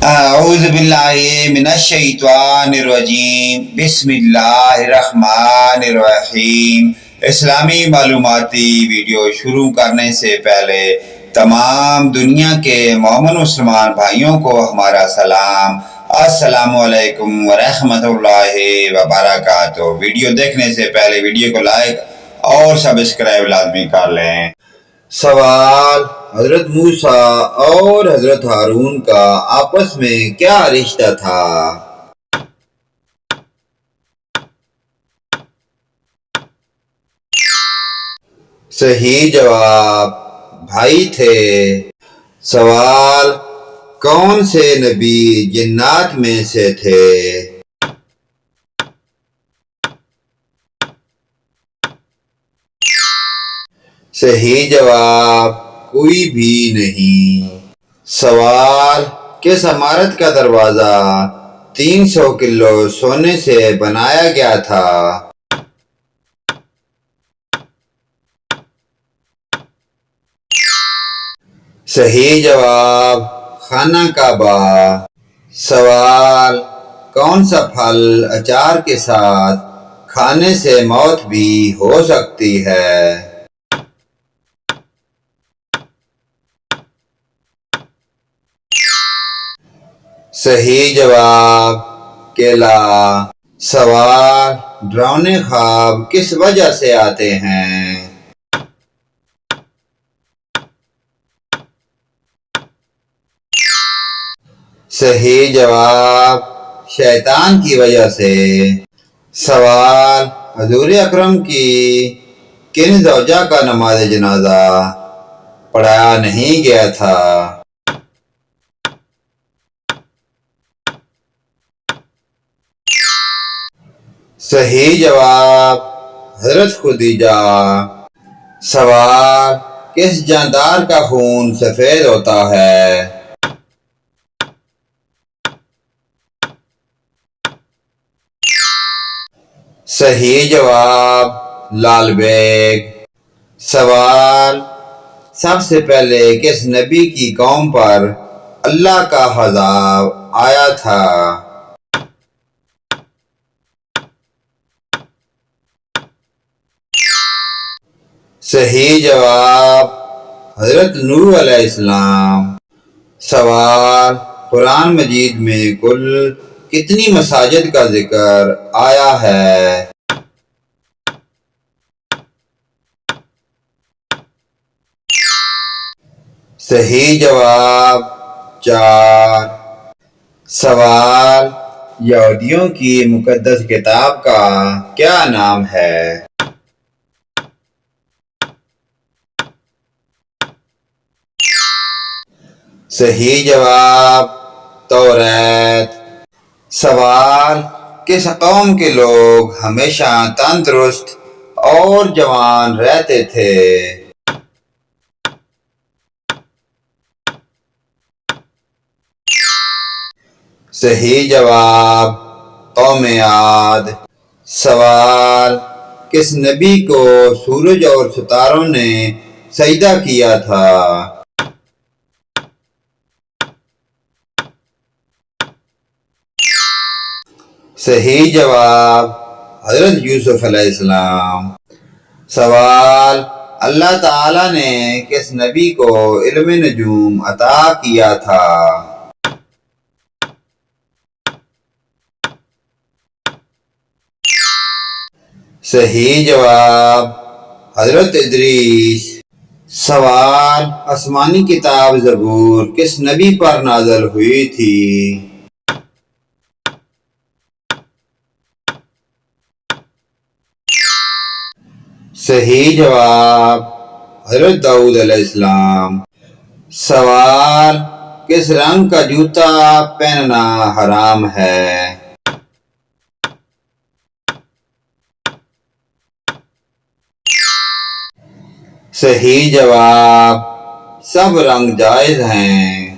اعوذ باللہ من الشیطان الرجیم بسم اللہ الرحمن الرحیم۔ اسلامی معلوماتی ویڈیو شروع کرنے سے پہلے تمام دنیا کے مومن مسلمان بھائیوں کو ہمارا سلام، السلام علیکم ورحمۃ اللہ وبرکاتہ۔ ویڈیو دیکھنے سے پہلے ویڈیو کو لائک اور سبسکرائب لازمی کر لیں۔ سوال: حضرت موسیٰ اور حضرت ہارون کا آپس میں کیا رشتہ تھا؟ صحیح جواب بھائی تھے۔ سوال: کون سے نبی جنات میں سے تھے؟ صحیح جواب کوئی بھی نہیں۔ سوال: کس عمارت کا دروازہ 300 کلو سونے سے بنایا گیا تھا؟ صحیح جواب خانہ کعبہ۔ سوال: کون سا پھل اچار کے ساتھ کھانے سے موت بھی ہو سکتی ہے؟ صحیح جواب کیلا۔ سوال: ڈراؤنے خواب کس وجہ سے آتے ہیں؟ صحیح جواب شیطان کی وجہ سے۔ سوال: حضور اکرم کی کن زوجہ کا نماز جنازہ پڑھایا نہیں گیا تھا؟ صحیح جواب حضرت خدیجہ۔ سوال: کس جاندار کا خون سفید ہوتا ہے؟ صحیح جواب لال بیگ۔ سوال: سب سے پہلے کس نبی کی قوم پر اللہ کا عذاب آیا تھا؟ صحیح جواب حضرت نوح علیہ السلام۔ سوال: قرآن مجید میں کل کتنی مساجد کا ذکر آیا ہے؟ صحیح جواب 4۔ سوال: یہودیوں کی مقدس کتاب کا کیا نام ہے؟ صحیح جواب توریت۔ سوال: کس قوم کے لوگ ہمیشہ تندرست اور جوان رہتے تھے؟ صحیح جواب قوم عاد۔ سوال: کس نبی کو سورج اور ستاروں نے سجدہ کیا تھا؟ صحیح جواب حضرت یوسف علیہ السلام۔ سوال: اللہ تعالیٰ نے کس نبی کو علم نجوم عطا کیا تھا؟ صحیح جواب حضرت ادریس۔ سوال: آسمانی کتاب زبور کس نبی پر نازل ہوئی تھی؟ صحیح جواب حضرت داؤد علیہ السلام۔ سوال: کس رنگ کا جوتا پہننا حرام ہے؟ صحیح جواب سب رنگ جائز ہیں۔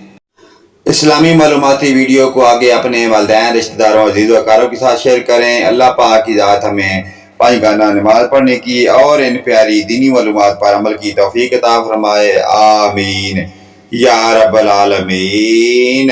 اسلامی معلوماتی ویڈیو کو آگے اپنے والدین، رشتہ داروں، عزیز و اقارب کے ساتھ شیئر کریں۔ اللہ پاک کی ذات ہمیں پانچ گانا نماز پڑھنے کی اور ان پیاری دینی معلومات پر عمل کی توفیق عطا فرمائے، آمین یا رب العالمین۔